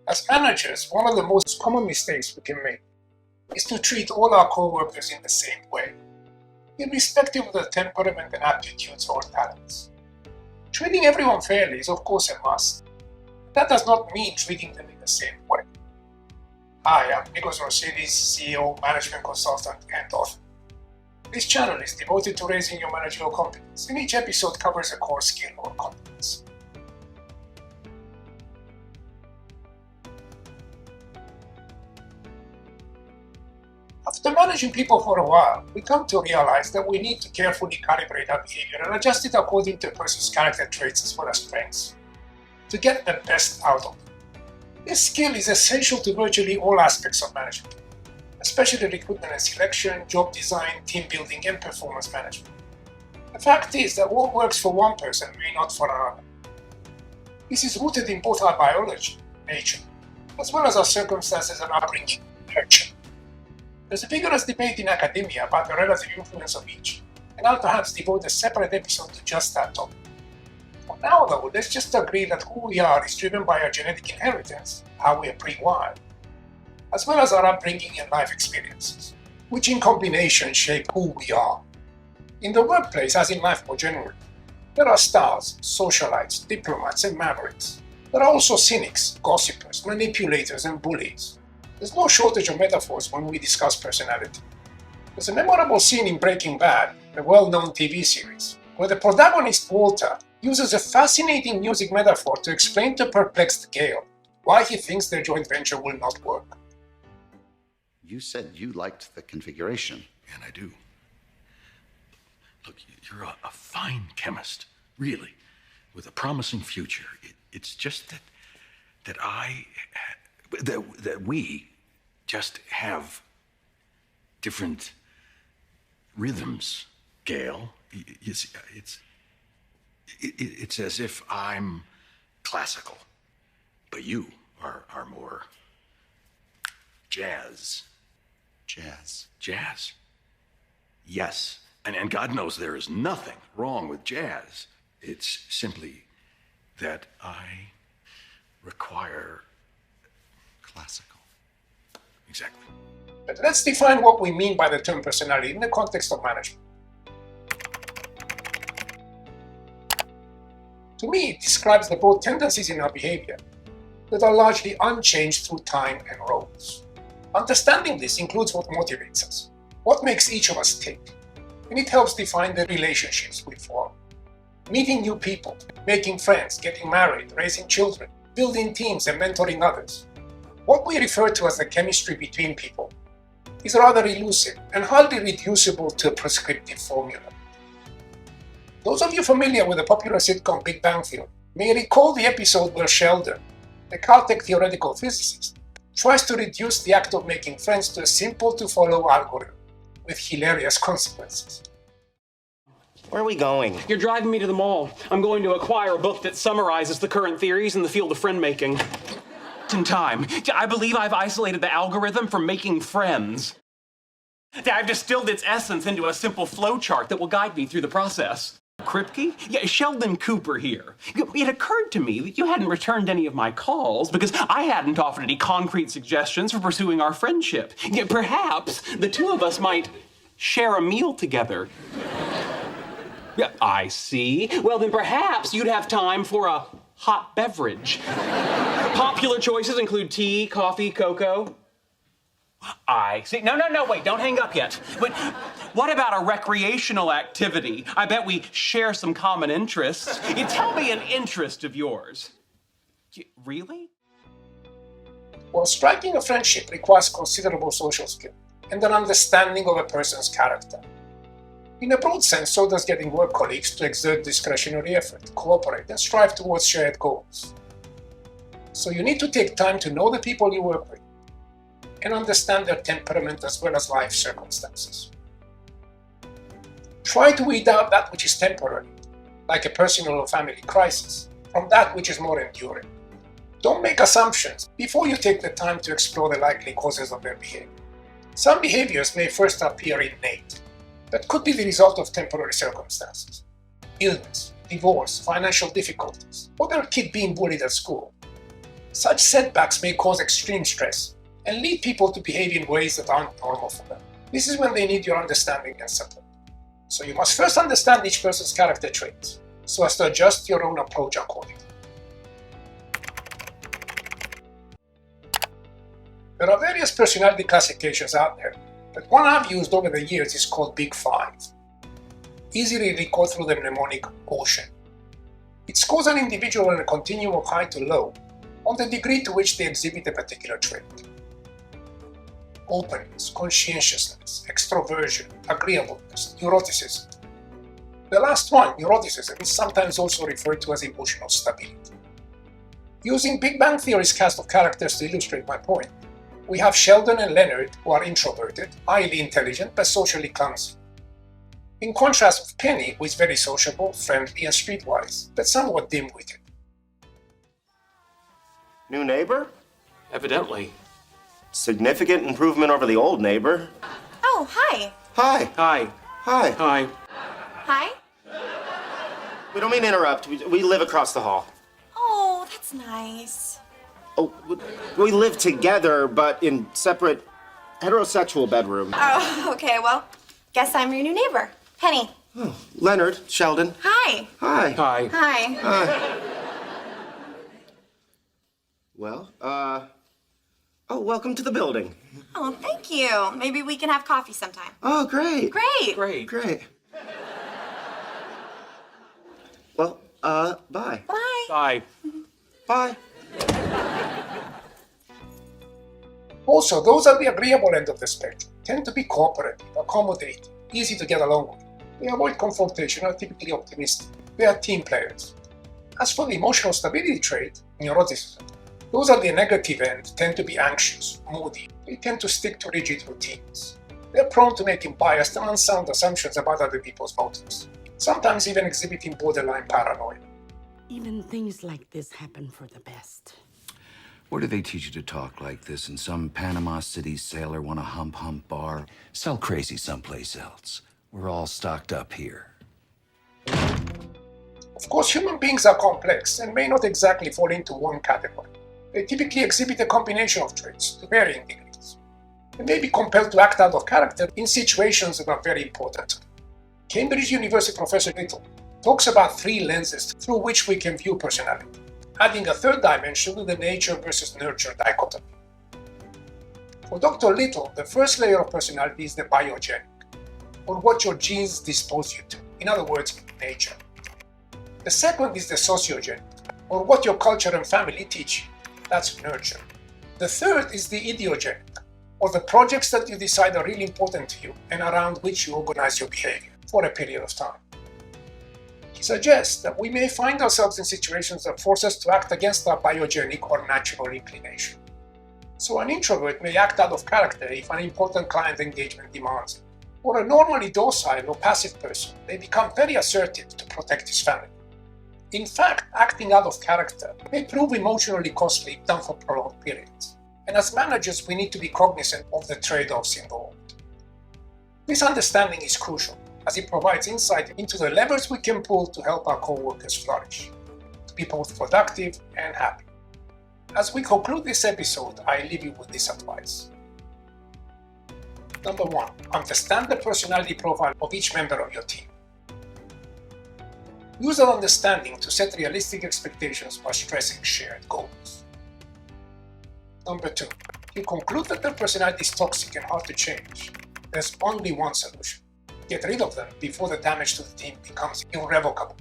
As managers, one of the most common mistakes we can make is to treat all our co-workers in the same way, irrespective of their temperament and aptitudes or talents. Treating everyone fairly is of course a must. That does not mean treating them in the same way. Hi, I'm Nikos Rosidis, CEO, management consultant, and author. This channel is devoted to raising your managerial competence, and each episode covers a core skill or competence. After managing people for a while, we come to realize that we need to carefully calibrate our behavior and adjust it according to a person's character traits as well as strengths, to get the best out of them. This skill is essential to virtually all aspects of management, especially recruitment and selection, job design, team building, and performance management. The fact is that what works for one person may not for another. This is rooted in both our biology, nature, as well as our circumstances and upbringing, nurture. There's a vigorous debate in academia about the relative influence of each, and I'll perhaps devote a separate episode to just that topic. For now though, let's just agree that who we are is driven by our genetic inheritance, how we are pre-wired, as well as our upbringing and life experiences, which in combination shape who we are. In the workplace, as in life more generally, there are stars, socialites, diplomats, and mavericks. There are also cynics, gossipers, manipulators, and bullies. There's no shortage of metaphors when we discuss personality. There's a memorable scene in Breaking Bad, a well-known TV series, where the protagonist Walter uses a fascinating music metaphor to explain to perplexed Gale why he thinks their joint venture will not work. You said you liked the configuration. And I do. Look, you're a fine chemist, really, with a promising future. It's just that we just have different rhythms, Gail. You see, it's as if I'm classical, but you are more jazz. Jazz. Yes. And God knows there is nothing wrong with jazz. It's simply that I require classical. Exactly. But let's define what we mean by the term personality in the context of management. To me, it describes the both tendencies in our behavior that are largely unchanged through time and roles. Understanding this includes what motivates us, what makes each of us tick, and it helps define the relationships we form. Meeting new people, making friends, getting married, raising children, building teams, and mentoring others. What we refer to as the chemistry between people is rather elusive and hardly reducible to a prescriptive formula. Those of you familiar with the popular sitcom Big Bang Theory may recall the episode where Sheldon, the Caltech theoretical physicist, tries to reduce the act of making friends to a simple-to-follow algorithm with hilarious consequences. Where are we going? You're driving me to the mall. I'm going to acquire a book that summarizes the current theories in the field of friend making. In time. I believe I've isolated the algorithm for making friends. I've distilled its essence into a simple flowchart that will guide me through the process. Kripke? Yeah, Sheldon Cooper here. It occurred to me that you hadn't returned any of my calls because I hadn't offered any concrete suggestions for pursuing our friendship. Yet perhaps the two of us might share a meal together. Yeah, I see. Well, then perhaps you'd have time for a hot beverage. Popular choices include tea, coffee, cocoa. I see. No, wait, don't hang up yet. But what about a recreational activity? I bet we share some common interests. You tell me an interest of yours. Really? Well, striking a friendship requires considerable social skill and an understanding of a person's character. In a broad sense, so does getting work colleagues to exert discretionary effort, cooperate, and strive towards shared goals. So you need to take time to know the people you work with and understand their temperament as well as life circumstances. Try to weed out that which is temporary, like a personal or family crisis, from that which is more enduring. Don't make assumptions before you take the time to explore the likely causes of their behavior. Some behaviors may first appear innate, but could be the result of temporary circumstances. Illness, divorce, financial difficulties, or their kid being bullied at school. Such setbacks may cause extreme stress and lead people to behave in ways that aren't normal for them. This is when they need your understanding and support. So you must first understand each person's character traits, so as to adjust your own approach accordingly. There are various personality classifications out there, but one I've used over the years is called Big Five. Easily recalled through the mnemonic OCEAN. It scores an individual on a continuum of high to low on the degree to which they exhibit a particular trait. Openness, conscientiousness, extroversion, agreeableness, neuroticism. The last one, neuroticism, is sometimes also referred to as emotional stability. Using Big Bang Theory's cast of characters to illustrate my point, we have Sheldon and Leonard, who are introverted, highly intelligent, but socially clumsy. In contrast with Penny, who is very sociable, friendly, and streetwise, but somewhat dim-witted. New neighbor? Evidently. Significant improvement over the old neighbor. Oh, hi. Hi. Hi. Hi. Hi. Hi. We don't mean to interrupt. We live across the hall. Oh, that's nice. Oh, we live together, but in separate heterosexual bedrooms. Oh, okay, well, guess I'm your new neighbor, Penny. Oh, Leonard, Sheldon. Hi. Hi. Hi. Hi. Hi. Well, welcome to the building. Oh, thank you. Maybe we can have coffee sometime. Oh, great. Great. Great. Great. Well, bye. Bye. Bye. Bye. Also, those at the agreeable end of the spectrum tend to be cooperative, accommodating, easy to get along with. They avoid confrontation, are typically optimistic. They are team players. As for the emotional stability trait, neuroticism, those at the negative end tend to be anxious, moody. They tend to stick to rigid routines. They're prone to making biased and unsound assumptions about other people's motives, sometimes even exhibiting borderline paranoia. Even things like this happen for the best. Where do they teach you to talk like this? In some Panama City sailor want a hump bar? Sell crazy someplace else. We're all stocked up here. Of course, human beings are complex and may not exactly fall into one category. They typically exhibit a combination of traits to varying degrees. They may be compelled to act out of character in situations that are very important to them. Cambridge University Professor Little talks about three lenses through which we can view personality, adding a third dimension to the nature versus nurture dichotomy. For Dr. Little, the first layer of personality is the biogenic, or what your genes dispose you to, in other words, nature. The second is the sociogenic, or what your culture and family teach you, that's nurture. The third is the idiogenic, or the projects that you decide are really important to you and around which you organize your behavior for a period of time. He suggests that we may find ourselves in situations that force us to act against our biogenic or natural inclination. So an introvert may act out of character if an important client engagement demands it, or a normally docile or passive person may become very assertive to protect his family. In fact, acting out of character may prove emotionally costly if done for prolonged periods, and as managers we need to be cognizant of the trade-offs involved. This understanding is crucial, as it provides insight into the levers we can pull to help our co-workers flourish, to be both productive and happy. As we conclude this episode, I leave you with this advice. Number 1, understand the personality profile of each member of your team. Use that understanding to set realistic expectations while stressing shared goals. Number 2, if you conclude that their personality is toxic and hard to change, there's only one solution. Get rid of them before the damage to the team becomes irrevocable.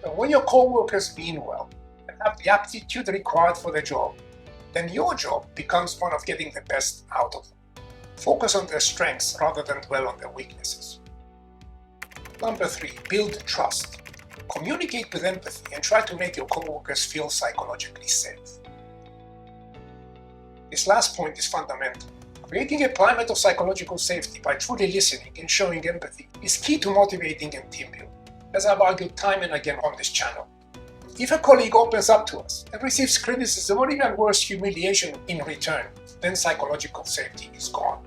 But when your co-workers mean well and have the aptitude required for their job, then your job becomes one of getting the best out of them. Focus on their strengths rather than dwell on their weaknesses. Number 3, build trust. Communicate with empathy and try to make your co-workers feel psychologically safe. This last point is fundamental. Creating a climate of psychological safety by truly listening and showing empathy is key to motivating and team building, as I've argued time and again on this channel. If a colleague opens up to us and receives criticism or even worse, humiliation in return, then psychological safety is gone.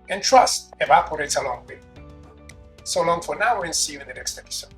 And trust evaporates along with it. So long for now, and see you in the next episode.